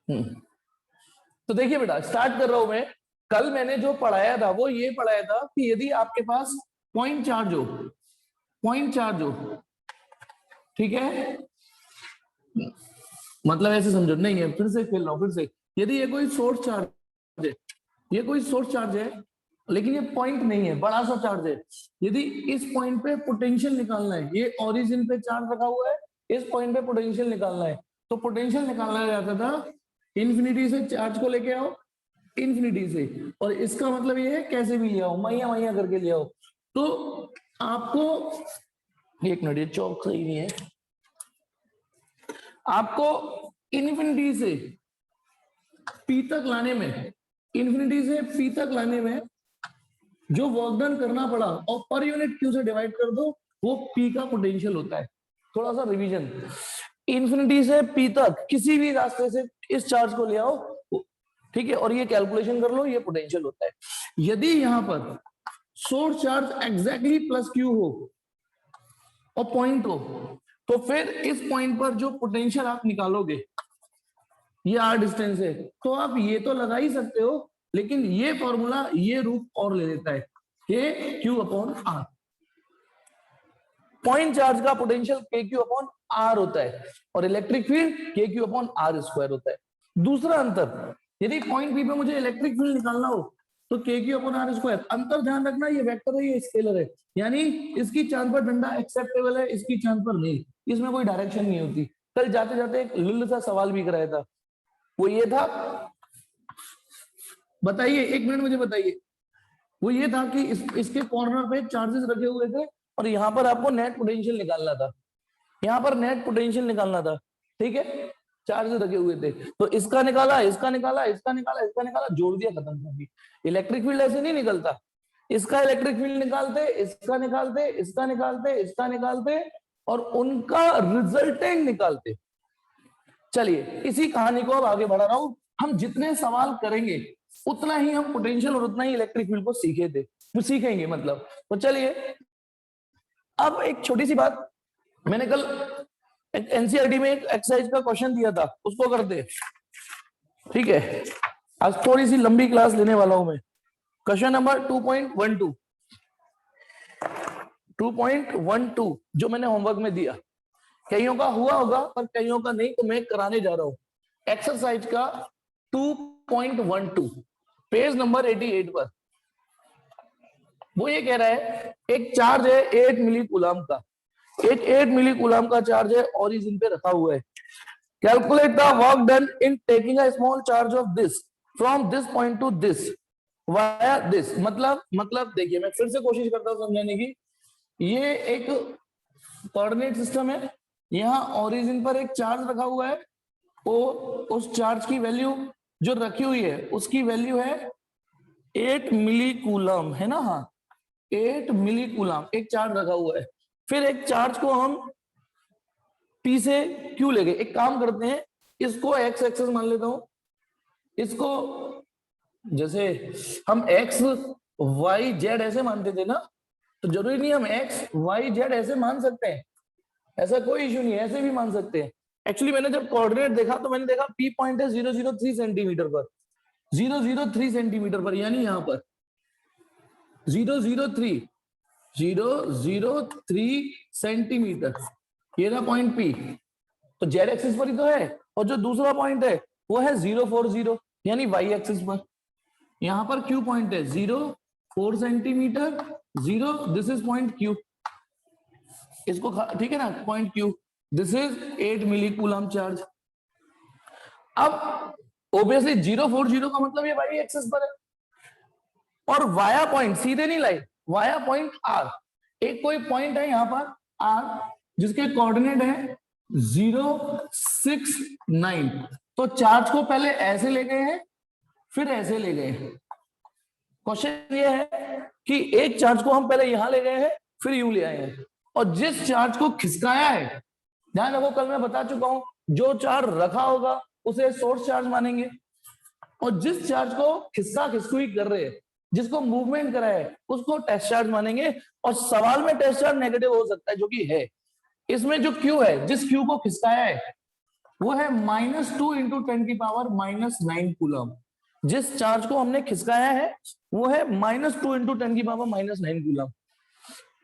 तो देखिए बेटा, स्टार्ट कर रहा हूं मैं। कल मैंने जो पढ़ाया था वो ये पढ़ाया था कि यदि आपके पास पॉइंट चार्ज हो, ठीक है, मतलब ऐसे समझो, नहीं है, फिर से खेल रहा हूं, फिर से। यदि ये कोई सोर्स चार्ज है, ये कोई सोर्स चार्ज है, लेकिन ये पॉइंट नहीं है, बड़ा सा चार्ज है। यदि इस पॉइंट पे पोटेंशियल निकालना है, ये ओरिजिन पे चार्ज रखा हुआ है, इस पॉइंट पे पोटेंशियल निकालना है, तो पोटेंशियल निकालना जाता था इन्फिनिटी से चार्ज को लेके आओ, इन्फिनिटी से, और इसका मतलब ये है कैसे भी ले आओ, मैया मैया करके ले आओ। तो आपको एक मिनट, ये चौक सही नहीं है, आपको इन्फिनिटी से पी तक लाने में, इन्फिनिटी से पी तक लाने में जो वर्क डन करना पड़ा, और पर यूनिट क्यू से डिवाइड कर दो, वो पी का पोटेंशियल होता है। थोड़ा सा रिवीजन, इन्फिनिटी से पी तक किसी भी रास्ते से इस चार्ज को ले आओ, ठीक है, और ये कैलकुलेशन कर लो, ये पोटेंशियल होता है। यदि यहां पर source charge exactly plus Q हो और पॉइंट हो, तो फिर इस पॉइंट पर जो पोटेंशियल आप निकालोगे, ये आर डिस्टेंस है, तो आप ये तो लगा ही सकते हो, लेकिन ये फॉर्मूला ये रूप और ले लेता है, k q upon r. Point charge का potential k q upon r होता है, और electric field k q upon r square होता है। दूसरा अंतर, यदि पॉइंट पी पे मुझे इलेक्ट्रिक फील्ड निकालना हो, तो के क्यू अपॉन आर स्क्वायर। अंतर ध्यान रखना, ये वेक्टर है, ये स्केलर है, यानी इसकी चांद पर डंडा एक्सेप्टेबल है, इसकी चांद पर नहीं, इसमें कोई डायरेक्शन नहीं होती। कल जाते जाते एक लुल्ल सा सवाल भी कराया था, वो ये था, बताइए, एक मिनट मुझे बताइए, वो ये था कि इसके कॉर्नर पे चार्जेस रखे हुए थे, और यहां पर आपको नेट पोटेंशियल निकालना था, यहां पर नेट पोटेंशियल निकालना था, ठीक है, चार्जेस रखे हुए थे, तो इसका निकाला, इसका निकाला, इसका निकाला, इसका निकाला, जोड़ दिया, खत्म कर दी। इलेक्ट्रिक फील्ड ऐसे नहीं निकलता, इसका इलेक्ट्रिक फील्ड निकालते, इसका निकालते, इसका निकालते, इसका निकालते, और उनका रिजल्टेंट निकालते। चलिए, इसी कहानी को अब आगे बढ़ा रहा हूं। हम जितने सवाल करेंगे उतना ही हम पोटेंशियल और उतना ही इलेक्ट्रिक फील्ड को सीखेंगे मतलब। तो चलिए, अब एक छोटी सी बात, मैंने कल एनसीईआरटी में एक एक्सरसाइज का क्वेश्चन दिया था, उसको करते, ठीक है। आज थोड़ी सी लंबी क्लास लेने वाला हूं मैं। क्वेश्चन नंबर 2.12 जो मैंने होमवर्क में दिया, कईयों का हुआ होगा पर कईयों का नहीं, तो मैं कराने जा रहा हूं। एक्सरसाइज का 2.12 पेज नंबर 88 पर वो ये कह रहा है, एक चार्ज है 8 मिली कूलम का, एक 8 मिली कूलम का चार्ज है, ओरिजिन पे रखा हुआ है। Calculate the work done in taking a small charge of this from this point two this via this. मतलब देखिए, मैं फिर से कोशिश करता हूं समझाने की। ये एक कोऑर्डिनेट सिस्टम है, यहाँ ओरिजिन पर एक चार्ज रखा हुआ है, और उस चार्ज की वैल्यू जो रखी हुई है उसकी वैल्यू है 8 मिली कूलम, है ना, हाँ 8 मिली कूलम एक चार्ज रखा हुआ है। फिर एक चार्ज को हम पी से क्यू ले गए। एक काम करते हैं, इसको एक्स एक्सेस मान लेता हूं, इसको जैसे हम एक्स वाई जेड ऐसे मानते थे ना, तो जरूरी नहीं हम एक्स वाई जेड ऐसे मान सकते हैं, ऐसा कोई इश्यू नहीं है, ऐसे भी मान सकते हैं। एक्चुअली मैंने जब कोऑर्डिनेट देखा तो मैंने देखा पी पॉइंट है 003 सेंटीमीटर पर, 003 सेंटीमीटर पर, यानी यहां पर 003 सेंटीमीटर, ये ना पॉइंट पी, तो जेड एक्सिस पर ही तो है, और जो दूसरा पॉइंट है वो है 040, यानी वाई एक्सिस पर। यहां पर क्यू पॉइंट है 0.4 centimetre, 0, this is point q, इसको ठीक है ना, point q, this is 8 milli coulomb charge. अब ऑब्वियसली 040 का मतलब ये वाई एक्सिस पर है, और वाया पॉइंट सीधे नहीं लाई, वाया पॉइंट आर, एक कोई पॉइंट है यहां पर आर जिसके कोऑर्डिनेट है 069, तो चार्ज को पहले ऐसे ले गए हैं फिर ऐसे ले गए हैं। क्वेश्चन ये है कि एक चार्ज को हम पहले यहां ले गए हैं फिर यूं ले आए हैं, और जिस चार्ज को खिसकाया है, ध्यान रखो कल मैं बता चुका हूं, जो चार्ज रखा होगा उसे सोर्स चार्ज मानेंगे, और जिस चार्ज को खिस्सा खिसकुई कर रहे हैं, जिसको मूवमेंट करा है, उसको टेस्ट चार्ज मानेंगे। और सवाल में टेस्ट चार्ज नेगेटिव हो सकता है, जो कि है इसमें जो क्यू है, जिस क्यू को खिसकाया है वो है -2 इंटू 10⁻⁻9 कूलम। जिस चार्ज को हमने खिसकाया है वो है -2 इंटू 10⁻⁻9 कूलम।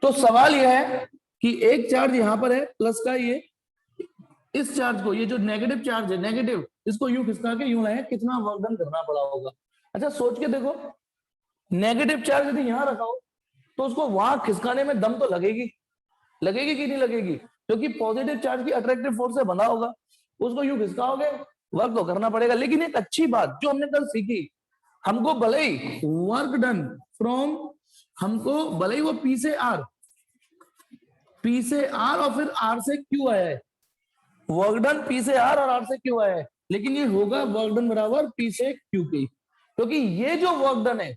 तो सवाल यह है कि एक चार्ज यहां पर है प्लस का, ये इस चार्ज को, ये जो नेगेटिव चार्ज है नेगेटिव, इसको यूं खिसका के यूं लाए, कितना वर्क डन करना पड़ा होगा। अच्छा सोच के देखो, नेगेटिव चार्ज यदि यहां रखा हो तो उसको वहां खिसकाने में दम तो लगेगी, लगेगी कि नहीं लगेगी, क्योंकि पॉजिटिव चार्ज की अट्रैक्टिव फोर्स से बना होगा। उसको यूं खिसकाओगे, वर्क तो करना पड़ेगा। लेकिन एक अच्छी बात जो हमने कल सीखी, हमको भले ही वर्क डन फ्रॉम, हमको भले ही वो पी से आर, पी से आर और फिर आर से क्यू आया है, वर्क डन पी से आर और आर से क्यू आया है, लेकिन ये होगा वर्क डन बराबर पी से क्यू की, क्योंकि ये जो वर्क डन है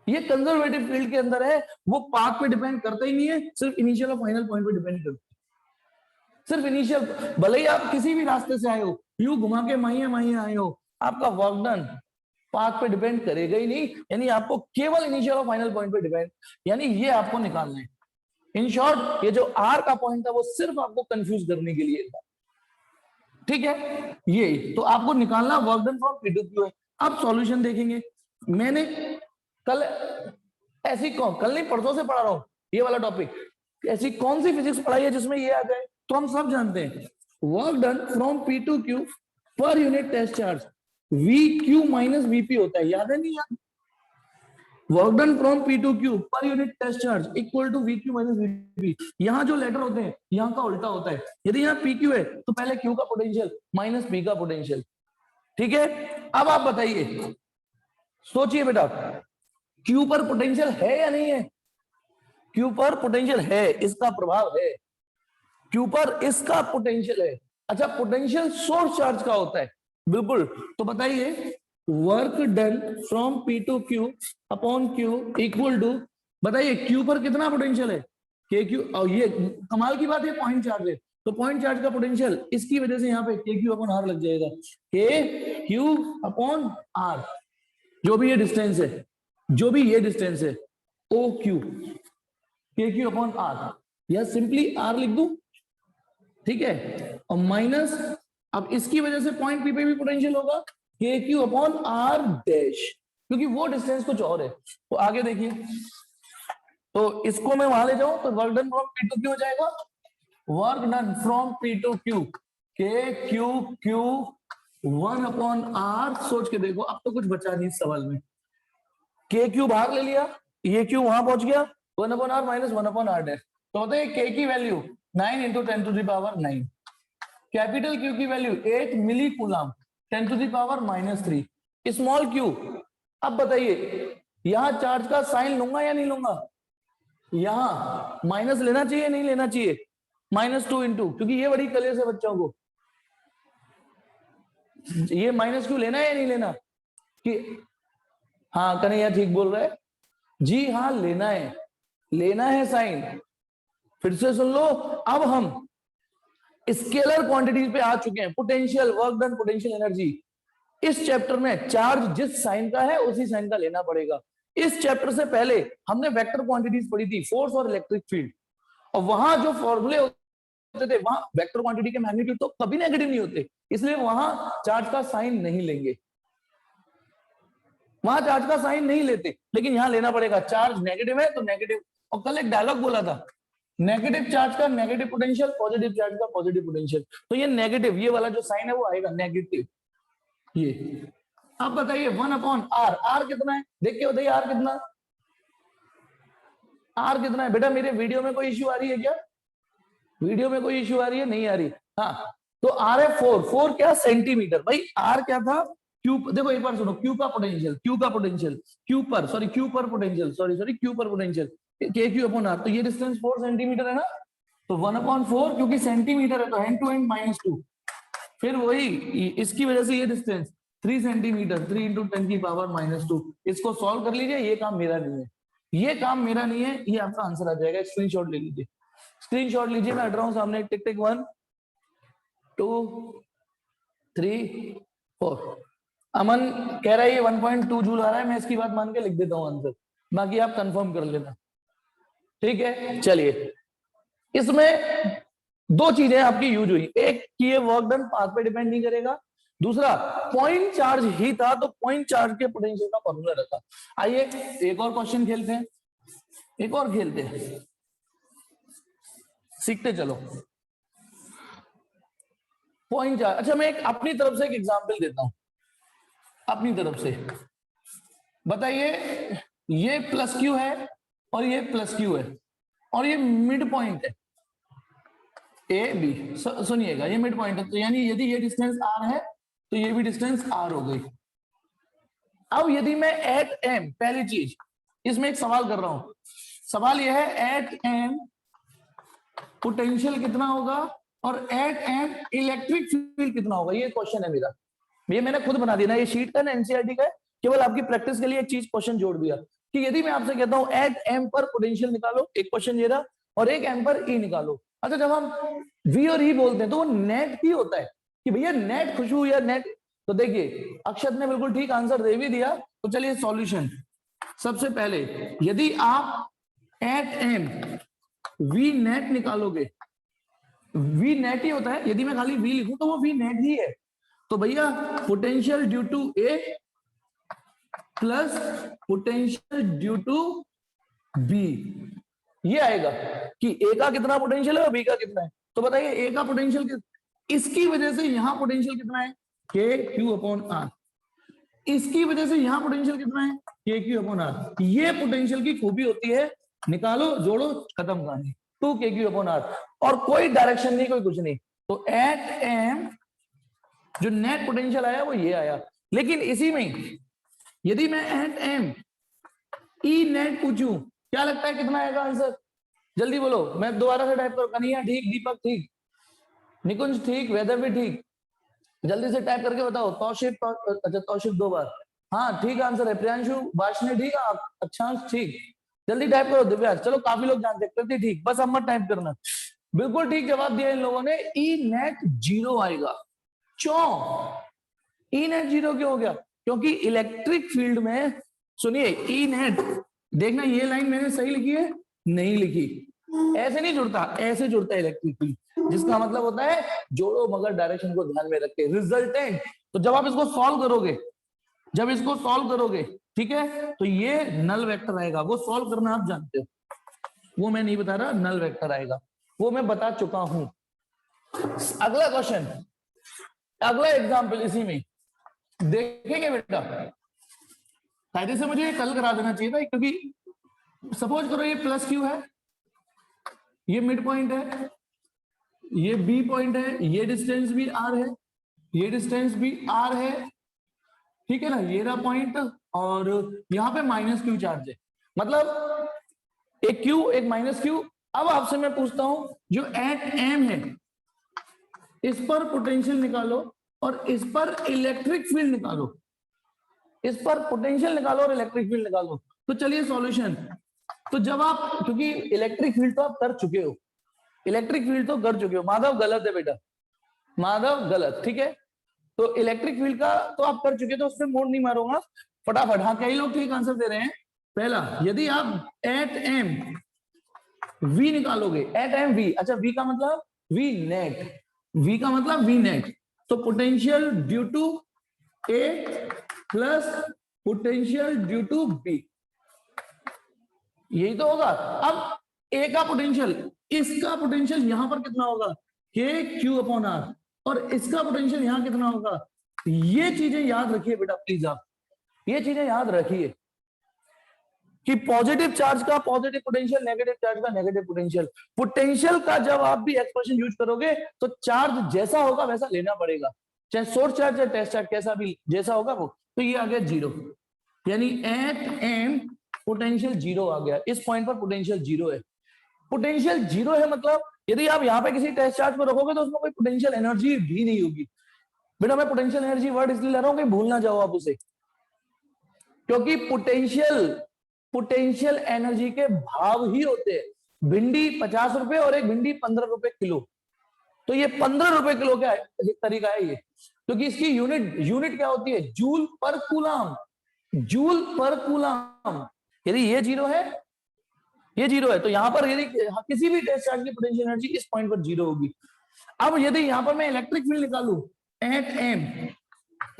ये कंजर्वेटिव फील्ड के अंदर है, वो पाथ पे डिपेंड करता ही नहीं है, सिर्फ इनिशियल और फाइनल पॉइंट पे डिपेंड करता है। सिर्फ इनिशियल, भले ही आप किसी भी रास्ते से आए हो, यूं घुमा के माही आए हो, आपका वर्क डन पाथ पे डिपेंड करेगा ही नहीं, यानी आपको केवल इनिशियल और फाइनल पॉइंट पे डिपेंड, यानी ये आपको निकालना है। इन शॉर्ट ये जो आर का पॉइंट था वो सिर्फ आपको कंफ्यूज करने के लिए था, ठीक है। ये तो आपको निकालना work done from p to q है। अब सॉल्यूशन देखेंगे। मैंने कल ऐसी कौन, कल नहीं परसों से पढ़ा रहा हूं ये वाला टॉपिक, ऐसी कौन सी फिजिक्स पढ़ाई है जिसमें ये आ जाए। तो हम सब जानते हैं work done from p to q per unit test charge v q minus v p होता है, याद है नहीं याद। Work done from p to q per unit test charge equal to v q minus v p. यहाँ जो लेटर होते हैं यहाँ का उल्टा होता है, यदि यहाँ पी क्यू है तो पहले क्यू का पोटेंशियल माइनस पी का पोटेंशियल, ठीक है। अब आप बताइए, सोचिए बेटा, क्यू पर पोटेंशियल है या नहीं है। क्यू पर पोटेंशियल है, इसका प्रभाव है, क्यू पर इसका पोटेंशियल है। अच्छा पोटेंशियल सोर्स चार्ज का होता है, बिल्कुल। तो बताइए work done from p to q upon q equal to, बताइए क्यू पर कितना पोटेंशियल है, के क्यू। और ये कमाल की बात है, पॉइंट चार्ज है, तो पॉइंट चार्ज का पोटेंशियल इसकी वजह से यहाँ पे के क्यू अपॉन आर लग जाएगा, के क्यू अपॉन आर, जो भी ये डिस्टेंस है, जो भी ये डिस्टेंस है O Q, k q upon are, या सिंपली आर लिख दूं, ठीक है। और माइनस, अब इसकी वजह से पॉइंट पी पे भी पोटेंशियल होगा के क्यू अपॉन आर डैश, क्योंकि वो डिस्टेंस कुछ और है। तो आगे देखिए, तो इसको मैं वहां ले जाऊं तो work done from p to q हो जाएगा, work done from p to q k q q 1 upon r. सोच के देखो, अब तो कुछ बचा नहीं इस सवाल में, के क्यू बाहर ले लिया, ये क्यू वहां पहुंच गया, 1 upon r minus 1 upon r dash. तो होता है के की value 9 into 10 to the power 9, capital q की value 8 milli coulomb 10 to the power -3, small q. अब बताइए यहां चार्ज का साइन लूंगा या नहीं लूंगा, यहां माइनस लेना चाहिए नहीं लेना चाहिए, -2 इंटू, क्योंकि ये बड़ी कलेश है बच्चों को, ये माइनस क्यू लेना है या नहीं लेना, कि हाँ कन्हैया ठीक बोल रहा है जी, हाँ लेना है, लेना है साइन। फिर से सुन लो, अब हम स्केलर क्वांटिटीज पे आ चुके हैं, potential work done potential energy. इस चैप्टर में चार्ज जिस साइन का है उसी साइन का लेना पड़ेगा। इस चैप्टर से पहले हमने वेक्टर क्वांटिटीज पढ़ी थी, फोर्स और इलेक्ट्रिक फील्ड, और वहां जो फॉर्मूले होते थे वहां वेक्टर क्वांटिटी के मैग्नीट्यूड तो कभी नेगेटिव नहीं होते, इसलिए वहां चार्ज का साइन नहीं लेंगे, वहां चार्ज का साइन नहीं लेते, लेकिन यहां लेना पड़ेगा। चार्ज नेगेटिव है तो नेगेटिव, और कल एक डायलॉग बोला था, नेगेटिव चार्ज का नेगेटिव पोटेंशियल, पॉजिटिव चार्ज का पॉजिटिव पोटेंशियल, तो ये नेगेटिव, ये वाला जो साइन है वो आएगा नेगेटिव। ये अब बताइए 1 अपॉन आर, आर कितना है देख के बताइए, आर कितना, आर कितना है बेटा। मेरे वीडियो में कोई इश्यू आ रही है क्या, वीडियो में कोई इश्यू आ रही है, नहीं आ रही, हाँ। तो आर है 4, 4 क्या सेंटीमीटर, भाई आर क्या था, क्यू, देखो एक बार सुनो, क्यू का पोटेंशियल, क्यू का पोटेंशियल, क्यू पर सॉरी, क्यू पर पोटेंशियल, सॉरी क्यू पर potential, k q upon are, तो ये डिस्टेंस 4 सेंटीमीटर है ना, तो 1 अपॉन 4, क्योंकि सेंटीमीटर है तो हैंड टू हैंड -2, फिर वही इसकी वजह से ये डिस्टेंस 3 सेंटीमीटर, 3 इंटू 10 की पावर -2। इसको सॉल्व कर लीजिए, ये काम मेरा नहीं है, ये काम मेरा नहीं है, ये आपका आंसर आ जाएगा। स्क्रीनशॉट ले लीजिए, स्क्रीनशॉट लीजिए, मैं हट रहा हूं सामने, टिक टिक 1 2 3 4। अमन कह रहा है ये 1.2 जूल आ रहा है, मैं इसकी बात मान के लिख देता हूं आंसर, बाकी आप कंफर्म कर लेना, ठीक है। चलिए, इसमें दो चीजें आपकी यूज हुई, एक कि ये वर्क डन पाथ पे डिपेंड नहीं करेगा, दूसरा पॉइंट चार्ज ही था तो पॉइंट चार्ज के पोटेंशियल का फॉर्मूला रखा। आइए एक और क्वेश्चन खेलते हैं, एक और खेलते हैं, सीखते चलो। पॉइंट चार्ज, अच्छा मैं एक अपनी तरफ से एक एग्जांपल देता हूं, अपनी तरफ से बताइए, ये प्लस क्यू है और ये प्लस क्यू है और ये मिड पॉइंट है ए बी, सुनिएगा ये मिड पॉइंट है, तो यानी यदि ये डिस्टेंस आर है तो ये भी डिस्टेंस आर हो गई। अब यदि मैं एट एम, पहली चीज इसमें एक सवाल कर रहा हूं, सवाल यह है एट एम पोटेंशियल कितना होगा और एट एम इलेक्ट्रिक फील्ड कितना होगा, ये क्वेश्चन है मेरा। ये मैंने खुद बना दिया ना, ये शीट का ना एनसीईआरटी का है, केवल आपकी प्रैक्टिस के लिए एक चीज क्वेश्चन जोड़ दिया कि यदि मैं आपसे कहता हूं एट एम पर पोटेंशियल निकालो, एक क्वेश्चन ये रहा, और एक एम पर ई निकालो। अच्छा जब हम वी और ई बोलते हैं तो वो नेट ही होता है कि भैया नेट खुशबू या नेट, तो देखिए अक्षत ने बिल्कुल ठीक आंसर दे भी दिया। तो चलिए सॉल्यूशन, सबसे पहले यदि आप एट एम वी नेट निकालोगे, वी नेट ही होता है, यदि मैं खाली वी लिखूं तो वो वी नेट ही है, तो भैया potential due to a plus potential due to b, ये आएगा कि ए का कितना पोटेंशियल है और बी का कितना है। तो बताइए ए का पोटेंशियल, इसकी वजह से यहां पोटेंशियल कितना है, के क्यू अपॉन आर, इसकी वजह से यहां पोटेंशियल कितना है, के क्यू अपॉन आर। ये पोटेंशियल की खूबी होती है, निकालो जोड़ो खत्म कहानी, 2 के क्यू अपॉन आर, और कोई डायरेक्शन नहीं, कोई कुछ नहीं। तो एट एम जो नेट पोटेंशियल आया वो ये आया। लेकिन इसी में यदि मैं एट एम ई नेट पूछूं, क्या लगता है कितना आएगा आंसर, जल्दी बोलो, मैं दोबारा से टाइप करूं। कन्हैया ठीक, दीपक ठीक, निकुंज ठीक, वेदर भी ठीक, जल्दी से टाइप करके बताओ। तौशिफ, अच्छा तौशिफ 2 बार, हाँ ठीक आंसर है। प्रियांशु, बाशने ठीक, अच्छा ठीक, जल्दी टाइप करो। दिव्या, चलो काफी लोग जानते हैं, कृति ठीक, बस अब मत टाइप करना। बिल्कुल ठीक जवाब दिया इन लोगों ने, ई नेट 0 आएगा। क्यों ई नेट 0 क्यों हो गया, क्योंकि इलेक्ट्रिक फील्ड में, सुनिए ई नेट, देखना ये लाइन मैंने सही लिखी है, नहीं लिखी, ऐसे नहीं जुड़ता, ऐसे जुड़ता है इलेक्ट्रिक फील्ड, जिसका मतलब होता है जोड़ो मगर डायरेक्शन को ध्यान में रख के रिजल्टेंट। तो जब आप इसको सॉल्व करोगे, जब इसको सॉल्व करोगे, ठीक है, तो ये नल वेक्टर आएगा। वो सॉल्व करना आप जानते हो, वो मैं नहीं बता रहा, नल वेक्टर आएगा, वो मैं बता चुका हूं। अगला क्वेश्चन, अगला एग्जाम्पल इसी में देखेंगे बेटा। कायदे से मुझे ये कल करा देना चाहिए था, क्योंकि सपोज करो ये प्लस क्यू है, ये मिड पॉइंट है, ये बी पॉइंट है, ये डिस्टेंस भी आर है, ये डिस्टेंस भी आर है, ठीक है ना, ये रहा पॉइंट, और यहां पे माइनस क्यू चार्ज है, मतलब एक क्यू एक माइनस क्यू। अब आपसे मैं पूछता हूं, जो एट एम है इस पर पोटेंशियल निकालो और इस पर इलेक्ट्रिक फील्ड निकालो, इस पर पोटेंशियल निकालो और इलेक्ट्रिक फील्ड निकालो। तो चलिए सॉल्यूशन, तो जब आप, क्योंकि इलेक्ट्रिक फील्ड तो आप कर चुके हो, इलेक्ट्रिक फील्ड तो कर चुके हो, माधव गलत है बेटा, माधव गलत, ठीक है, तो इलेक्ट्रिक फील्ड का तो आप कर चुके, तो उस पर मोड़ नहीं मारूंगा, फटाफट। हाँ कई लोग ठीक आंसर दे रहे हैं। पहला, यदि आप एट एम वी निकालोगे, एट एम वी, अच्छा वी का मतलब वी नेट, वी का मतलब वी नेट, तो potential due to a plus potential due to b, यही तो होगा। अब ए का पोटेंशियल, इसका पोटेंशियल यहां पर कितना होगा, के क्यू अपॉन आर, और इसका पोटेंशियल यहां कितना होगा। ये चीजें याद रखिए बेटा प्लीज, आप ये चीजें याद रखिए कि पॉजिटिव चार्ज का पॉजिटिव पोटेंशियल, नेगेटिव चार्ज का नेगेटिव पोटेंशियल। पोटेंशियल का जब आप भी एक्सप्रेशन यूज करोगे तो चार्ज जैसा होगा वैसा लेना पड़ेगा, चाहे सोर्स चार्ज चाहे टेस्ट चार्ज, कैसा भी जैसा होगा वो। तो ये आ गया 0, यानी एट एम पोटेंशियल 0 आ गया, इस पॉइंट पर पोटेंशियल 0 है। पोटेंशियल 0 है मतलब यदि आप यहाँ पे किसी टेस्ट चार्ज को रखोगे तो उसमें कोई पोटेंशियल एनर्जी भी नहीं होगी। बेटा मैं पोटेंशियल एनर्जी वर्ड इसलिए ले रहा हूं कि भूल ना जाओ आप उसे, क्योंकि पोटेंशियल एनर्जी के भाव ही होते हैं। भिंडी 50 रुपए और एक भिंडी 15 रुपए किलो, तो ये 15 रुपए किलो का तरीका है ये, क्योंकि इसकी यूनिट क्या होती है, जूल पर कूलम, जूल पर कूलम। यदि ये 0 है ये जीरो है, तो यहाँ पर यदि किसी भी टेस्ट चार्ज की पोटेंशियल एनर्जी इस पॉइंट पर जीरो होगी। अब यदि यहाँ पर मैं इलेक्ट्रिक फील्ड निकालू एट एम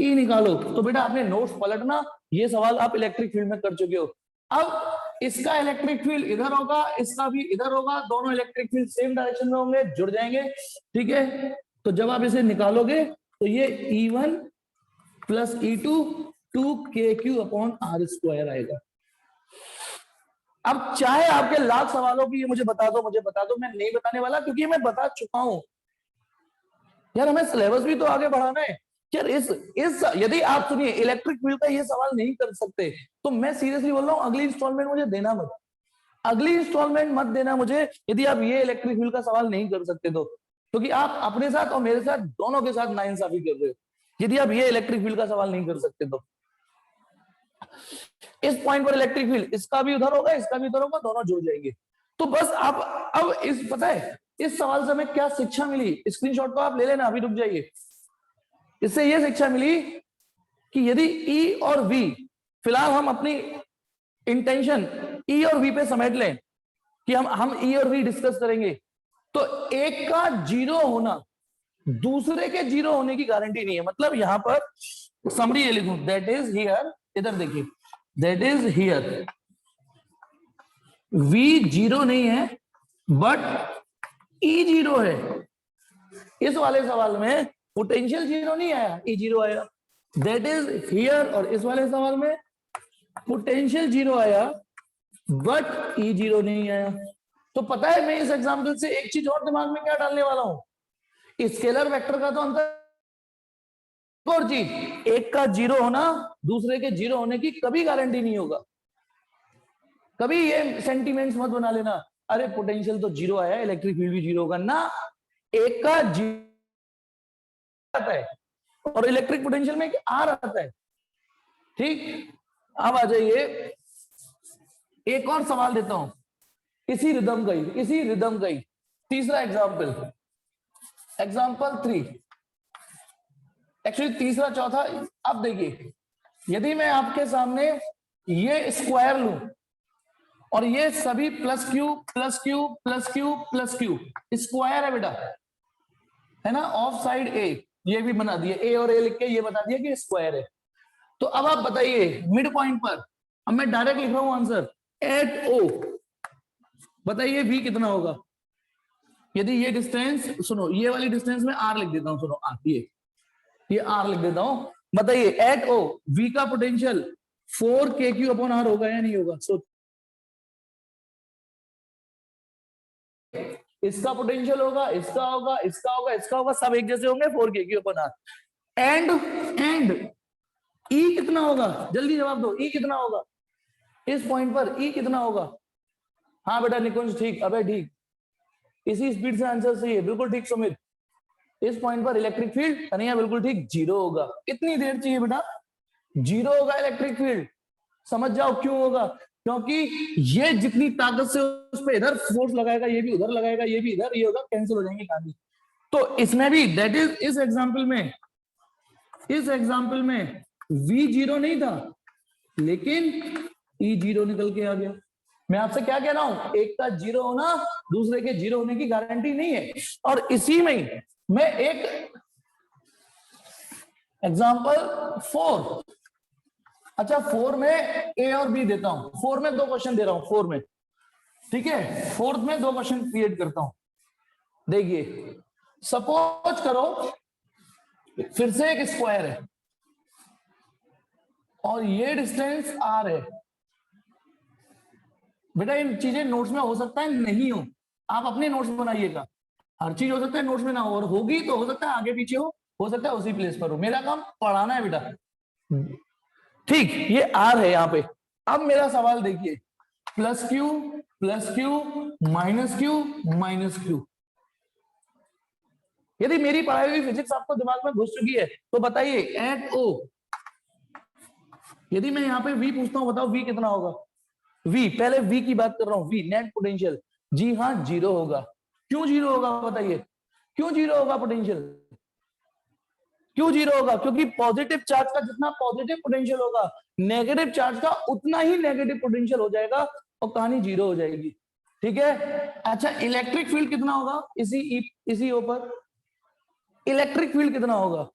ई निकालो, तो बेटा आपने नोट्स पलटना, ये सवाल आप इलेक्ट्रिक फील्ड में कर चुके हो। अब इसका इलेक्ट्रिक फील्ड इधर होगा, इसका भी इधर होगा, दोनों इलेक्ट्रिक फील्ड सेम डायरेक्शन में होंगे, जुड़ जाएंगे, ठीक है। तो जब आप इसे निकालोगे तो ये E1 plus E2 2KQ upon R square आएगा। अब चाहे आपके लाख सवालों की ये मुझे बता दो, मैं नहीं बताने वाला, क्योंकि मैं बता चुका हूं यार, हमें सिलेबस भी तो आगे बढ़ाना है यार। इस यदि आप सुनिए इलेक्ट्रिक फील्ड का ये सवाल नहीं कर सकते तो मैं सीरियसली बोल रहा हूं, अगली इंस्टॉलमेंट मुझे देना मत, अगली इंस्टॉलमेंट मत देना मुझे, यदि आप ये इलेक्ट्रिक फील्ड का सवाल नहीं कर सकते तो, क्योंकि आप अपने साथ और मेरे साथ दोनों के साथ नाइंसाफी कर रहे हो यदि आप ये इलेक्ट्रिक फील्ड का सवाल नहीं कर सकते तो। इस पॉइंट पर इलेक्ट्रिक फील्ड इसका भी उधर होगा, इसका भी उधर होगा, दोनों जुड़ जाएंगे। तो बस आप अब इस पता है इस सवाल से हमें क्या शिक्षा मिली, स्क्रीनशॉट तो आप ले लेना, अभी रुक जाइए। इससे यह शिक्षा मिली कि यदि ई और वी, फिलहाल हम अपनी इंटेंशन ई और वी पे समेट लें कि हम ई और वी डिस्कस करेंगे, तो एक का जीरो होना दूसरे के जीरो होने की गारंटी नहीं है। मतलब यहां पर समरी ये लिखूं, दैट इज हियर, इधर देखिए, that is here we zero नहीं है बट ई जीरो है। इस वाले सवाल में पोटेंशियल जीरो नहीं आया, ई जीरो आया, दैट इज हियर। और इस वाले सवाल में पोटेंशियल जीरो आया बट ई जीरो नहीं आया। तो पता है मैं इस एग्जांपल से एक चीज और दिमाग में क्या डालने वाला हूं, स्केलर वेक्टर का तो अंतर, और चीज एक का जीरो होना दूसरे के जीरो होने की कभी गारंटी नहीं होगा। कभी ये सेंटीमेंट्स मत बना लेना, अरे पोटेंशियल तो जीरो आया, इलेक्ट्रिक फील्ड भी जीरो होगा ना, एक का जीरो आता है और इलेक्ट्रिक पोटेंशियल में आर आता है, ठीक। अब आ जाइए, एक और सवाल देता हूं इसी रिदम का ही तीसरा एग्जाम्पल, एग्जाम्पल 3, एक्चुअली तीसरा चौथा। अब देखिए, यदि मैं आपके सामने ये स्क्वायर लूं और ये सभी plus Q plus Q plus Q plus Q square है बेटा, है ना, ऑफ साइड ए, ये भी बना दिए, ए और ए लिख के ये बता दिया कि स्क्वायर है। तो अब आप बताइए मिड पॉइंट पर, अब मैं डायरेक्ट लिख रहा हूं आंसर, एट ओ बताइए वी कितना होगा। यदि ये डिस्टेंस, सुनो ये वाली डिस्टेंस में आर लिख देता हूं, सुनो आर, ये आर लिख देता हूं, बताइए एट ओ वी का पोटेंशियल 4KQ अपॉन आर होगा या नहीं होगा। सो इसका पोटेंशियल होगा, इसका होगा, इसका होगा, इसका होगा, सब एक जैसे होंगे, 4KQ अपॉन आर। एंड ई कितना होगा, जल्दी जवाब दो, ई कितना होगा इस पॉइंट पर, ई कितना होगा। हाँ बेटा निकुंज ठीक, अबे ठीक, इसी स्पीड से आंसर सही है, बिल्कुल ठीक सुमित। इस पॉइंट पर इलेक्ट्रिक फील्ड कन्हैया बिल्कुल ठीक, जीरो होगा। इतनी देर चाहिए बेटा, जीरो होगा इलेक्ट्रिक फील्ड। समझ जाओ क्यों होगा, क्योंकि ये जितनी ताकत से उस पर इधर फोर्स लगाएगा, ये भी उधर लगाएगा, ये भी इधर, ये होगा, कैंसिल हो जाएंगे कहानी। तो इसमें भी दैट इज, इस एग्जाम्पल में वी जीरो नहीं था लेकिन ई जीरो निकल के आ गया। मैं आपसे क्या कह रहा हूं, एक का जीरो होना दूसरे के जीरो होने की गारंटी नहीं है। और इसी में मैं एक एग्जाम्पल 4, अच्छा 4 में ए और बी देता हूं, 4 में 2 क्वेश्चन दे रहा हूं, 4 में, ठीक है, 4th में 2 क्वेश्चन क्रिएट करता हूं। देखिए सपोज करो फिर से एक स्क्वायर है और ये डिस्टेंस आर है। बेटा इन चीजें नोट्स में हो सकता है नहीं हो, आप अपने नोट्स बनाइएगा, हर चीज हो सकता है नोट्स में ना हो, और होगी तो हो सकता है आगे पीछे हो सकता है उसी प्लेस पर हो। मेरा काम पढ़ाना है बेटा, ठीक। ये आर है यहाँ पे। अब मेरा सवाल देखिए, प्लस क्यू माइनस क्यू। यदि मेरी पढ़ाई हुई फिजिक्स आपको दिमाग में घुस चुकी है तो बताइए एट ओ, यदि मैं यहाँ पे वी पूछता हूँ, बताओ वी कितना होगा। वी, पहले वी की बात कर रहा हूं, वी नेट पोटेंशियल, जी हाँ जीरो होगा। क्यों जीरो होगा बताइए, क्यों जीरो होगा पोटेंशियल, क्यों जीरो होगा, क्योंकि पॉजिटिव चार्ज का जितना पॉजिटिव पोटेंशियल होगा, नेगेटिव चार्ज का उतना ही नेगेटिव पोटेंशियल हो जाएगा और कहानी जीरो हो जाएगी। ठीक है। अच्छा, इलेक्ट्रिक फील्ड कितना होगा इसी ओ पर? इलेक्ट्रिक फील्ड कितना होगा?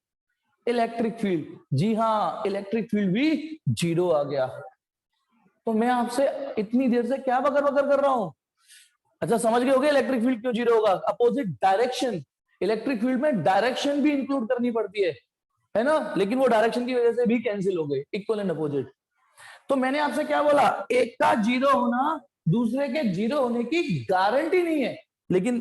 इलेक्ट्रिक फील्ड, जी हाँ, इलेक्ट्रिक फील्ड भी 0 आ गया। तो मैं आपसे इतनी देर से क्या बकर बकर कर रहा हूं? अच्छा, समझ गए होगे इलेक्ट्रिक फील्ड क्यों 0 होगा? अपोजिट डायरेक्शन, इलेक्ट्रिक फील्ड में डायरेक्शन भी इंक्लूड करनी पड़ती है ना, लेकिन वो डायरेक्शन की वजह से भी कैंसिल हो गए, इक्वल एंड अपोजिट। तो मैंने आपसे क्या बोला, एक का 0 होना दूसरे के 0 होने की गारंटी नहीं है, लेकिन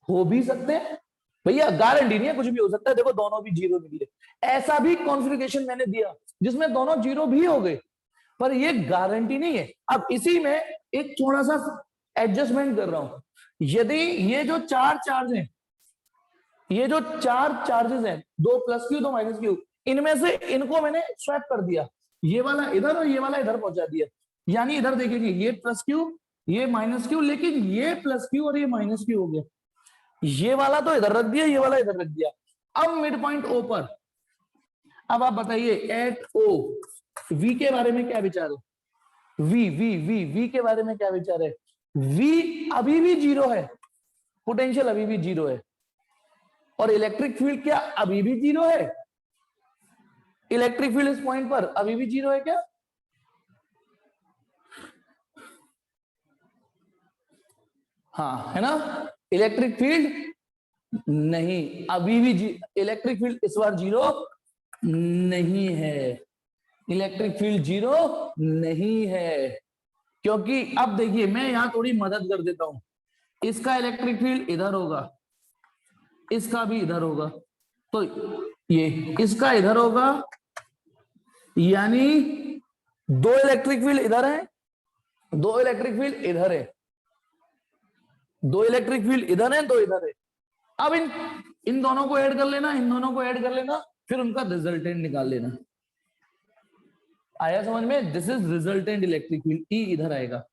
हो भी सकते हैं भैया, गारंटी नहीं है, कुछ भी हो सकता है। देखो दोनों भी 0 निकले, ऐसा भी कॉन्फ़िगरेशन मैंने दिया जिसमें दोनों 0 भी हो गए, पर ये गारंटी नहीं है। अब इसी में एक थोड़ा सा एडजस्टमेंट कर रहा हूं। यदि ये जो चार चार्ज हैं, ये जो चार चार्जेस हैं, 2 प्लस क्यू 2 माइनस क्यू, इनमें से इनको मैंने स्वैप कर दिया, ये वाला इधर और ये वाला इधर पहुंचा दिया। यानी इधर देखिए, ये प्लस क्यू ये माइनस क्यू, लेकिन ये प्लस क्यू और ये माइनस क्यू हो गया। ये वाला तो इधर रख दिया, ये वाला इधर रख दिया। अब मिड पॉइंट ओ पर, अब आप बताइए एट ओ वी के बारे में क्या विचार है? वी के बारे में क्या विचार है? वी अभी भी 0 है, पोटेंशियल अभी भी 0 है, और इलेक्ट्रिक फील्ड क्या अभी भी 0 है? इलेक्ट्रिक फील्ड इस पॉइंट पर अभी भी 0 है क्या? हाँ, है ना? इलेक्ट्रिक फील्ड नहीं, अभी भी इलेक्ट्रिक फील्ड इस बार 0 नहीं है, इलेक्ट्रिक फील्ड 0 नहीं है। क्योंकि अब देखिए, मैं यहां थोड़ी मदद कर देता हूं, इसका इलेक्ट्रिक फील्ड इधर होगा, इसका भी इधर होगा, तो ये इसका इधर होगा, यानी 2 इलेक्ट्रिक फील्ड इधर है, 2 इलेक्ट्रिक फील्ड इधर है, 2 इलेक्ट्रिक फील्ड इधर है, 2 इधर है। अब इन दोनों को ऐड कर लेना, इन दोनों को ऐड कर लेना, फिर उनका रिजल्टेंट निकाल लेना। आया समझ में? This is resultant electric field, E इधर आएगा,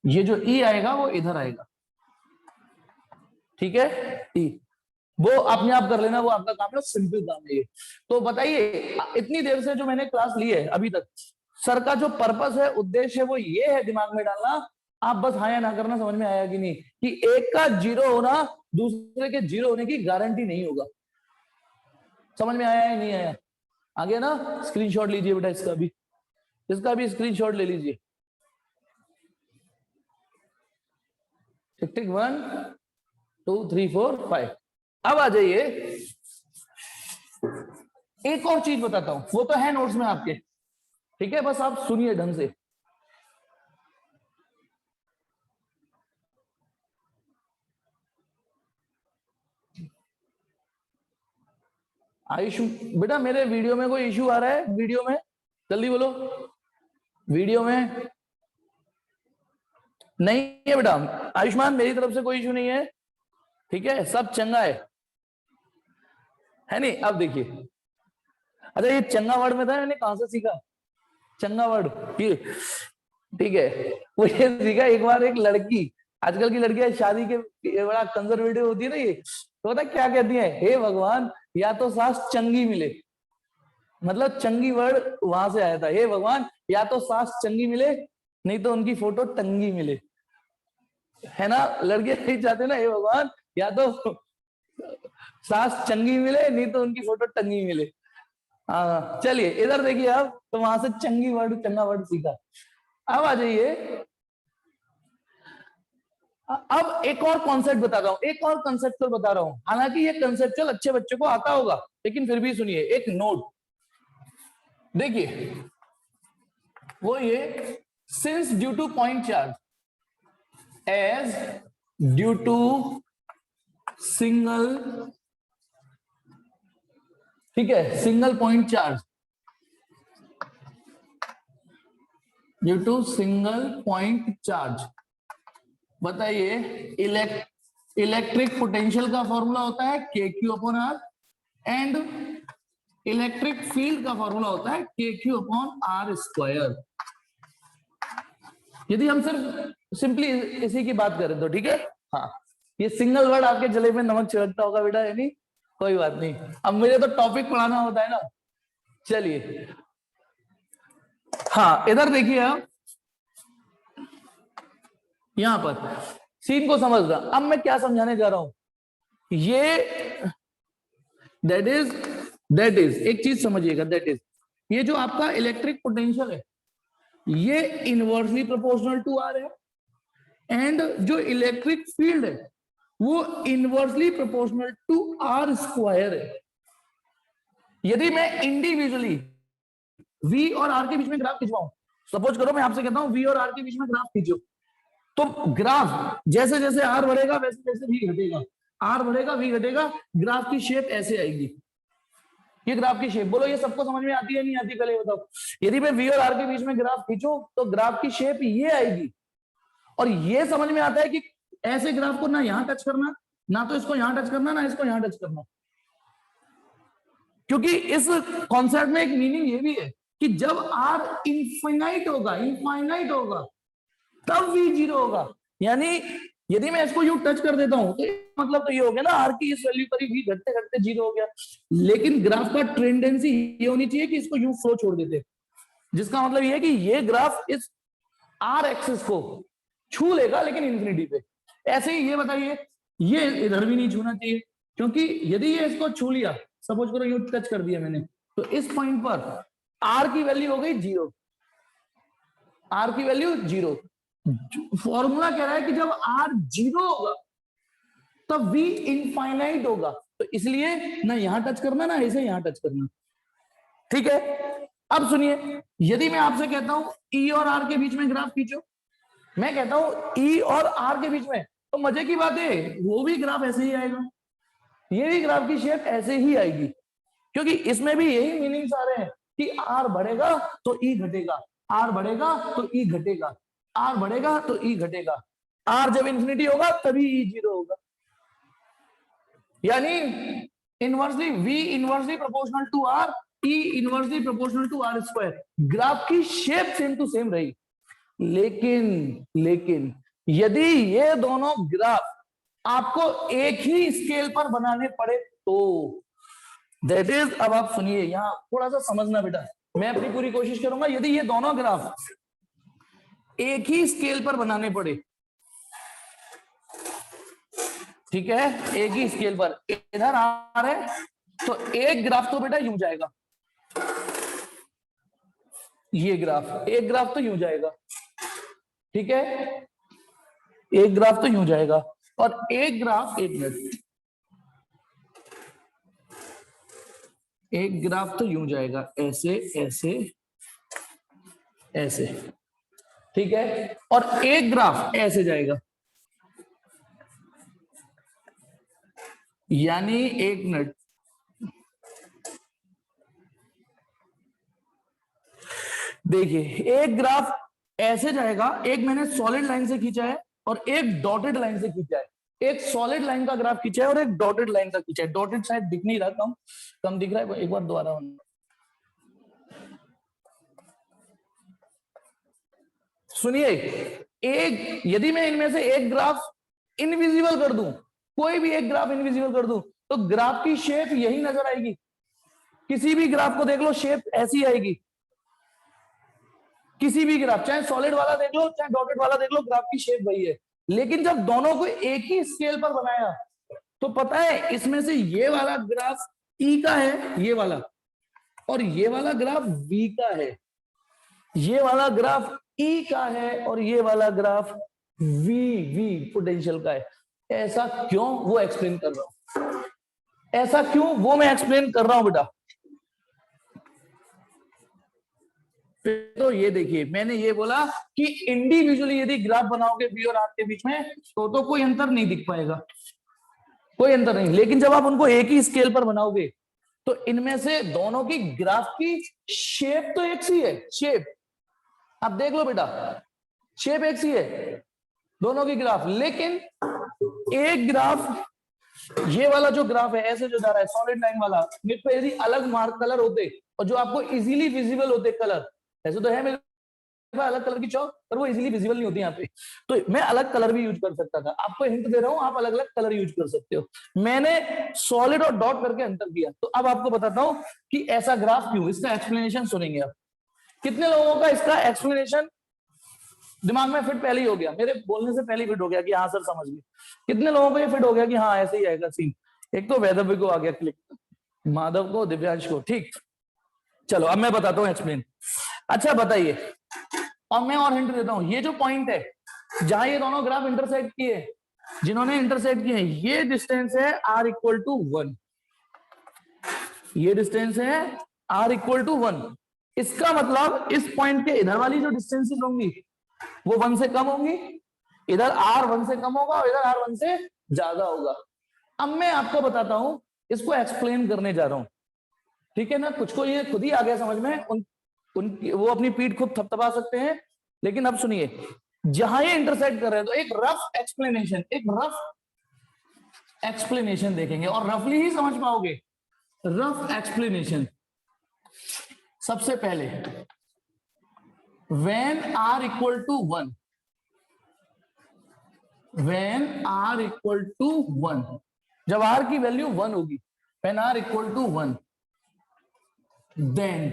ये जो ई आएगा वो इधर आएगा, ठीक है? ई वो अपने आप कर लेना, वो आपका काम है, सिंपल काम है ये। तो बताइए, इतनी देर से जो मैंने क्लास ली है अभी तक, सर का जो पर्पस है, उद्देश्य है, वो ये है दिमाग में डालना। आप बस हाँ या ना करना, समझ में आया कि नहीं, कि एक का 0 होना दूसरे के 0 होने की गारंटी नहीं होगा। समझ में आया या नहीं आया? आ गया ना? स्क्रीनशॉट लीजिए बेटा, इसका भी स्क्रीनशॉट ले लीजिए। टिक टिक 1 2 3 4 5। अब आ जाइए, एक और चीज बताता हूं, वो तो है नोट्स में आपके, ठीक है? बस आप सुनिए ढंग से। आयुष बेटा, मेरे वीडियो में कोई इश्यू आ रहा है? वीडियो में जल्दी बोलो, वीडियो में नहीं है बेटा? आयुष्मान, मेरी तरफ से कोई इश्यू नहीं है, ठीक है? सब चंगा है नहीं? अब देखिए, अच्छा ये चंगा वर्ड में था, मैंने कहां से सीखा चंगा वर्ड? ये ठीक है, वो ये सीखा एक बार, एक लड़की, आजकल की लड़कियां शादी के बड़ा कंजर्वेटिव होती है ना, ये तो पता क्या कहती है? हे भगवान, या तो सास चंगी मिले, मतलब चंगी वर्ड वहां से आया था, हे भगवान या तो सास चंगी मिले, नहीं तो उनकी फोटो टंगी मिले, है ना? लड़के नहीं चाहते ना, हे भगवान या तो सास चंगी मिले, नहीं तो उनकी फोटो टंगी मिले। हाँ, चलिए इधर देखिए, आप तो वहां से चंगी वर्ड चंगा वर्ड सीखा। अब आ जाइए, अब एक और कॉन्सेप्ट बता रहा हूं, एक और कंसेप्चुअल बता रहा हूं, हालांकि ये कंसेप्चुअल अच्छे बच्चे को आता होगा, लेकिन फिर भी सुनिए, एक नोट देखिए, वो ये, since due to point charge, as due to single, ठीक है, single point charge, due to single point charge, बताइए इलेक्ट्रिक पोटेंशियल का फॉर्मूला होता है k q upon r, and electric field का फॉर्मूला होता है k q upon r square. यदि हम सिर्फ सिंपली इसी की बात करें तो ठीक है। हाँ, ये सिंगल वर्ड आपके जले में नमक छिड़कता होगा बेटा, है नहीं? कोई बात नहीं, अब मुझे तो टॉपिक पढ़ाना होता है ना। चलिए, हाँ इधर देखिए आप, यहां पर सीन को समझ रहा। अब मैं क्या समझाने जा रहा हूं, ये दैट इज एक चीज समझिएगा, दैट इज ये जो आपका इलेक्ट्रिक पोटेंशियल है ये इनवर्सली प्रोपोर्शनल टू आर है, एंड जो इलेक्ट्रिक फील्ड है वो inversely proportional to r square है। यदि मैं इंडिविजुअली V और R के बीच में ग्राफ खिंचवाऊं, सपोज करो मैं आपसे कहता हूं V और R के बीच में ग्राफ खींचो, तो ग्राफ जैसे जैसे R बढ़ेगा वैसे वैसे V घटेगा, R बढ़ेगा V घटेगा, ग्राफ की शेप ऐसे आएगी। ये ग्राफ की शेप, बोलो ये सबको समझ में आती है नहीं आती, पहले बताओ। यदि मैं V और R के बीच में ग्राफ खींचूं तो ग्राफ की शेप ये आएगी, और ये समझ में आता है कि ऐसे ग्राफ को ना यहां टच करना, ना तो इसको यहां टच करना, ना इसको यहां टच करना। क्योंकि इस कॉन्सेप्ट में एक मीनिंग ये भी है कि जब R इनफाइनाइट होगा तब V जीरो होगा। यानी यदि मैं इसको यूं टच कर देता हूं तो मतलब तो ये हो गया ना R की इस वैल्यू पर ही V घटते घटते जीरो हो गया। लेकिन ग्राफ का टेंडेंसी ये होनी चाहिए कि इसको यूं फ्लो छोड़ देते, जिसका मतलब ये है कि ये ग्राफ इस R एक्सिस को छू लेगा लेकिन इंफिनिटी पे। ऐसे ही ये बताइए, ये इधर भी नहीं छूना चाहिए, क्योंकि यदि ये इसको छू लिया, सपोज करो यूं टच कर दिया मैंने, तो इस पॉइंट पर R की वैल्यू हो गई जीरो, R की वैल्यू जीरो। फॉर्मूला कह रहा है कि जब R जीरो होगा तब V इनफाइनाइट होगा, तो इसलिए ना यहां टच करना ना इसे यहां टच करना। ठीक है, अब सुनिए, यदि मैं आपसे कहता हूं E और R के बीच में ग्राफ खींचो, मैं कहता हूं E और R के बीच में, तो मजे की बात है वो भी ग्राफ ऐसे ही आएगा, ये भी ग्राफ की शेप ऐसे ही आएगी, क्योंकि इसमें भी यही मीनिंग्स आ रहे हैं कि R बढ़ेगा तो E घटेगा, R बढ़ेगा तो E घटेगा, R बढ़ेगा तो E घटेगा, R जब इंफिनिटी होगा तभी E जीरो होगा। यानी inversely V inversely proportional to R, E inversely proportional to R square. Graph की शेप सेम टू सेम रही, लेकिन यदि ये दोनों ग्राफ आपको एक ही स्केल पर बनाने पड़े तो दैट इज, अब आप सुनिए, यहां थोड़ा सा समझना बेटा, मैं अपनी पूरी कोशिश करूंगा। यदि ये दोनों ग्राफ एक ही स्केल पर बनाने पड़े, ठीक है, एक ही स्केल पर, इधर आ रहे, तो एक ग्राफ तो बेटा यूं जाएगा, ये ग्राफ, एक ग्राफ तो यूं जाएगा, ठीक है, एक ग्राफ तो यूं जाएगा, और एक ग्राफ, एक मिनट, एक ग्राफ तो यूं जाएगा, ऐसे ऐसे ऐसे, ठीक है, और एक ग्राफ ऐसे जाएगा। यानी एक मिनट, देखिए एक ग्राफ ऐसे जाएगा, एक मैंने सॉलिड लाइन से खींचा है और एक डॉटेड लाइन से खींचा है, एक सॉलिड लाइन का ग्राफ खींचा है और एक डॉटेड लाइन का खींचा है। डॉटेड शायद दिख नहीं रहा, कम दिख रहा है, एक बार दोबारा, सुनिए, एक यदि मैं इनमें से एक ग्राफ इनविजिबल कर दूं, कोई भी एक ग्राफ इनविजिबल कर दूं, तो ग्राफ की शेप यही नजर आएगी। किसी भी ग्राफ को देख लो, शेप ऐसी आएगी, किसी भी ग्राफ, चाहे सॉलिड वाला देख लो चाहे डॉटेड वाला देख लो, ग्राफ की शेप वही है। लेकिन जब दोनों को एक ही स्केल पर बनाया, तो पता है इसमें से ये वाला ग्राफ E का है, ये वाला, और ये वाला ग्राफ V का है, ये वाला ग्राफ E का है, और ये वाला ग्राफ V पोटेंशियल का है। ऐसा क्यों, वो एक्सप्लेन कर रहा हूं, ऐसा क्यों वो मैं एक्सप्लेन कर रहा हूं बेटा। तो ये देखिए, मैंने ये बोला कि इंडिविजुअली यदि ग्राफ बनाओगे V और R के बीच में, तो कोई अंतर नहीं दिख पाएगा, कोई अंतर नहीं। लेकिन जब आप उनको एक ही स्केल पर बनाओगे, तो इनमें से दोनों की ग्राफ की शेप तो एक सी है, शेप आप देख लो बेटा, शेप एक सी है दोनों की ग्राफ, लेकिन एक ग्राफ, ये वाला जो ग्राफ है ऐसे जो जा रहा है सॉलिड लाइन वाला, मेरे पे यदि अलग मार्क कलर होते और जो आपको इजीली विजिबल होते कलर, ऐसे तो है मेरे पास अलग कलर की चौक, पर वो इजीली विजिबल नहीं होती यहाँ पे, तो मैं अलग कलर भी यूज कर सकता था। आपको हिंट दे रहा हूँ, आप अलग अलग कलर यूज कर सकते हो। मैंने सॉलिड और डॉट करके अंतर किया। तो अब आपको बताता हूँ कि ऐसा ग्राफ क्यों, इसका एक्सप्लेनेशन सुनेंगे आप। कितने लोगों का इसका एक्सप्लेनेशन दिमाग में फिट पहले ही हो गया, मेरे बोलने से पहले ही फिट हो गया कि हाँ सर समझ गए। कितने लोगों को ये फिट हो गया कि हाँ ऐसे ही आएगा सीन? एक तो वैदव्य को आ गया क्लिक, माधव को, दिव्यांश को, ठीक। चलो अब मैं बताता हूँ एक्सप्लेन। अच्छा बताइए, और मैं और हिंट देता हूं, ये जो पॉइंट है जहां ये दोनों ग्राफ इंटरसेक्ट किए, जिन्होंने इंटरसेक्ट किए, ये डिस्टेंस है r इक्वल टू 1, ये डिस्टेंस है r इक्वल टू 1। इसका मतलब इस पॉइंट के इधर वाली जो डिस्टेंसेस होंगी वो 1 से कम होंगी, इधर r 1 से कम होगा और इधर r 1 से ज्यादा होगा। अब मैं आपको बताता हूं, इसको एक्सप्लेन करने जा रहा हूं, ठीक है ना। कुछ को ये खुद ही आ गया समझ में, वो अपनी पीठ खुद थपथपा सकते हैं, लेकिन अब सुनिए, जहां ये इंटरसेक्ट कर रहे हैं तो एक रफ एक्सप्लेनेशन देखेंगे और रफली ही समझ पाओगे। रफ एक्सप्लेनेशन, सबसे पहले when r equal to 1, when r equal to 1, जब r की वैल्यू 1 होगी, when r equal to 1, then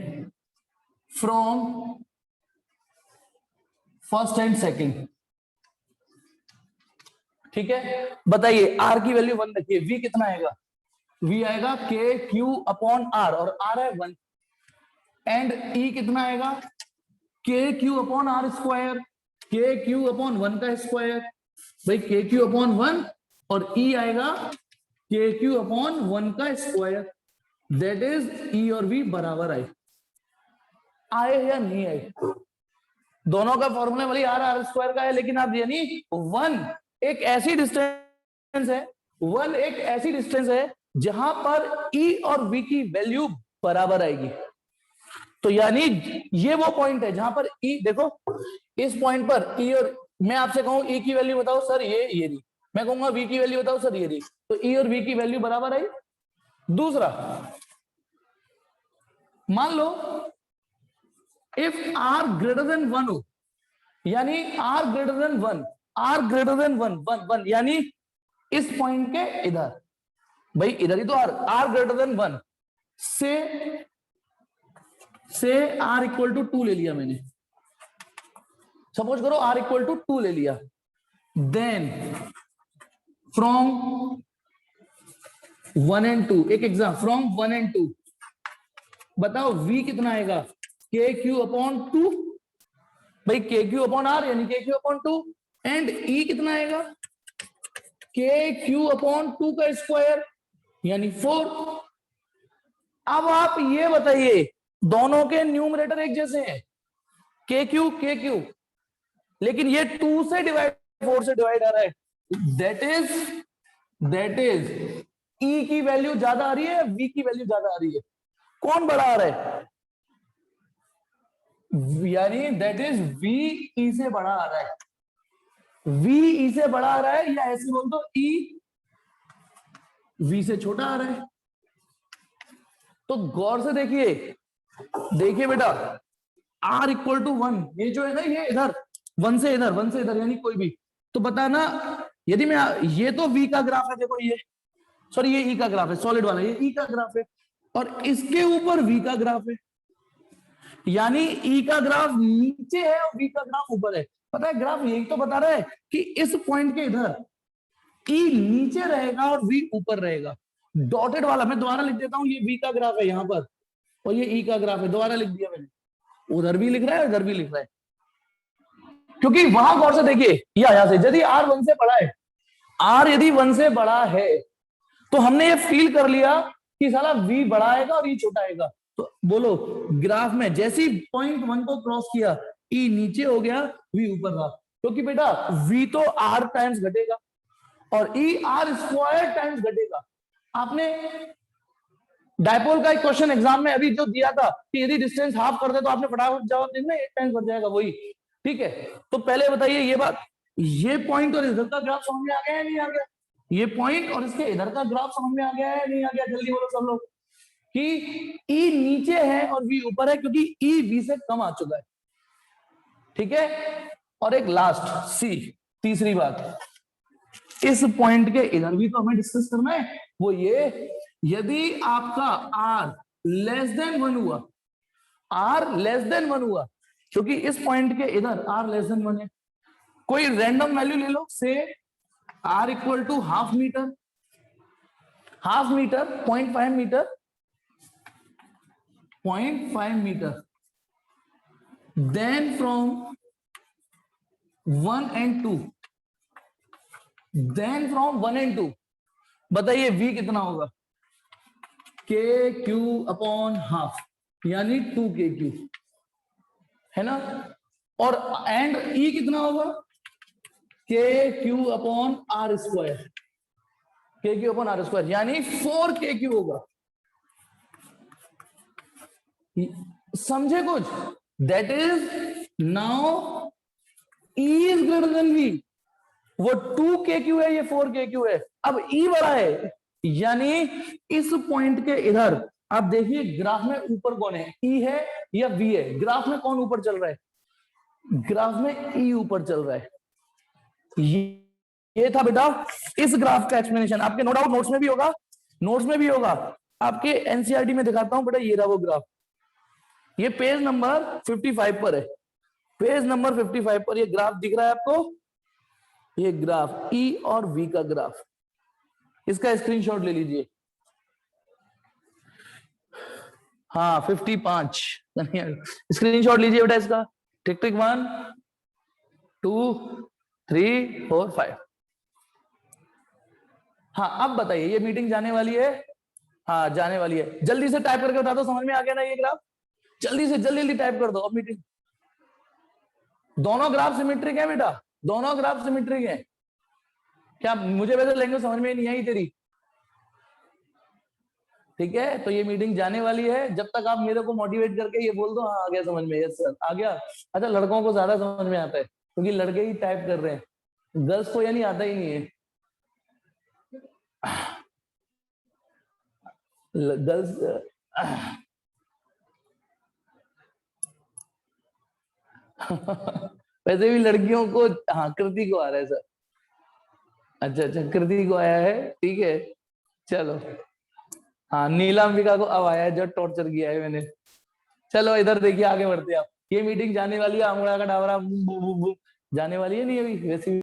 from first and second, ठीक है। बताइए r की वैल्यू 1 रखिए, v कितना आएगा? v आएगा k q अपॉन r, और r है 1, एंड e कितना आएगा? k q upon r square, k q upon 1 का स्क्वायर, भाई k q अपॉन 1, और e आएगा k q अपॉन 1 का स्क्वायर, दैट इज e और v बराबर आए या नहीं आए? दोनों का फॉर्मूला वाली r स्क्वायर का है, लेकिन आप यानी 1 एक ऐसी डिस्टेंस है, 1 एक ऐसी डिस्टेंस है जहां पर e और v की वैल्यू बराबर आएगी। तो यानी ये वो पॉइंट है जहां पर e, देखो इस पॉइंट पर e, और मैं आपसे कहूं e की वैल्यू बताओ सर, ये रही, मैं कहूंगा v की वैल्यू बताओ सर, ये रही, तो e और v की वैल्यू बराबर आई। दूसरा, मान लो इफ r ग्रेटर देन 1 हो, यानी r greater than 1, r greater than 1 यानी इस पॉइंट के इधर, भाई इधर ही तो r ग्रेटर देन 1 से r इक्वल टू 2 ले लिया मैंने, सपोज करो r इक्वल टू 2 ले लिया, देन फ्रॉम 1 एंड 2, एक एग्जाम, फ्रॉम 1 एंड 2 बताओ v कितना आएगा? के क्यू अपॉन 2, भाई के क्यू अपॉन आर यानी के क्यू अपॉन 2, एंड ई कितना आएगा? के क्यू अपॉन 2 का स्क्वायर यानी 4। अब आप ये बताइए, दोनों के न्यूमरेटर एक जैसे हैं, के क्यू, लेकिन ये 2 से डिवाइड 4 से डिवाइड आ रहा है, दैट इज ई की वैल्यू ज्यादा आ रही है, वी की वैल्यू ज्यादा आ रही है, कौन बड़ा आ रहा है? यानी दैट इज वी ई से बड़ा आ रहा है, वी ई से बड़ा आ रहा है, या ऐसे बोल दो ई वी से छोटा आ रहा है। तो गौर से देखिए बेटा, r इक्वल टू 1, ये जो है ना, ये इधर 1 से इधर यानी कोई भी, तो बता ना, यदि मैं, ये तो v का ग्राफ है, देखो ये, सॉरी ये e का ग्राफ है, सॉलिड वाला ये e का ग्राफ है, और इसके ऊपर v का ग्राफ है, यानी e का ग्राफ नीचे है और v का ग्राफ ऊपर है। पता है ग्राफ यही तो बता रहा है कि इस पॉइंट के इधर e नीचे रहेगा और v ऊपर रहेगा। डॉटेड वाला मैं दोबारा लिख देता हूं, ये v का ग्राफ है यहां पर, और ये e का ग्राफ है, दोबारा लिख दिया मैंने, उधर भी लिख रहा है उधर भी लिख रहा है, क्योंकि वहां गौर से देखिए, यहां से यदि r 1 से बड़ा है, r यदि 1 से बड़ा है, तो हमने ये फील कर लिया कि साला v बड़ा आएगा और e छोटा आएगा। तो बोलो, ग्राफ में जैसी पॉइंट 1 को क्रॉस किया, e नीचे हो गया, v ऊपर रहा, क्योंकि बेटा v तो r टाइम्स घटेगा और e r स्क्वायर टाइम्स घटेगा। आपने डायपोल का एक क्वेश्चन एग्जाम में अभी जो दिया था कि यदि डिस्टेंस हाफ कर दे तो आपने फटाफट जवाब देना, 8 टाइम्स बढ़ जाएगा वही, ठीक है। तो पहले बताइए ये बात, ये पॉइंट और इधर का ग्राफ समझ में आ गया है नहीं आ गया? ये पॉइंट और इसके इधर का ग्राफ समझ में आ गया है नहीं आ गया? जल्दी बोलो सब लोग कि E नीचे है और V ऊपर है, क्योंकि E V से कम आ चुका है, ठीक है। और एक लास्ट C, तीसरी बात, इस पॉइंट के इधर भी तो हमें डिस्कस करना है, वो ये, यदि आपका R लेस देन 1 हुआ, R लेस देन 1 हुआ, क्योंकि इस पॉइंट के इधर R लेस देन 1 है, कोई रैंडम वैल्यू ले लो, से r equal to half metre, 0.5 metre, 0.5 metre, then from 1 and 2, then from 1 and 2, बताइए v कितना होगा? के क्यू अपॉन हाफ, यानी 2kq, है ना? और एंड e कितना होगा? के क्यू अपॉन आर स्क्वायर, के क्यू अपॉन आर स्क्वायर, यानी 4kq होगा। समझे कुछ? That is now E is greater than V। वो 2kq है, ये 4kq है। अब E बड़ा है, यानी इस पॉइंट के इधर आप देखिए ग्राफ में ऊपर कौन है, E है या V है? ग्राफ में कौन ऊपर चल रहा है? ग्राफ में E ऊपर चल रहा है। ये था बेटा इस ग्राफ का एक्सप्लेनेशन। आपके नो डाउट नोट्स में भी होगा, नोट्स में भी होगा। आपके एनसीईआरटी में दिखाता हूं बेटा, ये रहा वो ग्राफ। ये पेज नंबर 55 पर है, पेज नंबर 55 पर ये ग्राफ दिख रहा है आपको। ये ग्राफ E और V का ग्राफ, इसका स्क्रीनशॉट ले लीजिए। हाँ 55 स्क्रीनशॉट लीजिए बेटा इसका। टिक टिक 1 2 3 4 5। हाँ अब बताइए, ये मीटिंग जाने वाली है? हाँ जाने वाली है। जल्दी से टाइप करके बता दो, समझ में आ गया ना ये ग्राफ? जल्दी से जल्दी टाइप कर दो। अब मीटिंग, दोनों ग्राफ सिमेट्रिक है बेटा, दोनों ग्राफ सिमेट्रिक है। क्या मुझे वैसे लैंग्वेज समझ में नहीं आई तेरी? ठीक है, तो ये मीटिंग जाने वाली है। जब तक आप मेरे को मोटिवेट करके ये बोल दो हाँ आ गया समझ में, यस सर आ गया। अच्छा लड़कों को ज्यादा समझ में आता है क्योंकि लड़के ही टाइप कर रहे हैं, गर्ल्स को यानी आता ही नहीं है। गर्ल्स वैसे भी लड़कियों को, हाँ कृति को आ रहा है सर। अच्छा अच्छा कृति को आया है, ठीक है चलो। हाँ नीलांबिका को अब आया है, जो टॉर्चर किया है मैंने। चलो इधर देखिए, आगे बढ़ते हैं आप। ये मीटिंग जाने वाली है, आंगड़ा का डावरा जाने वाली है नहीं अभी वैसे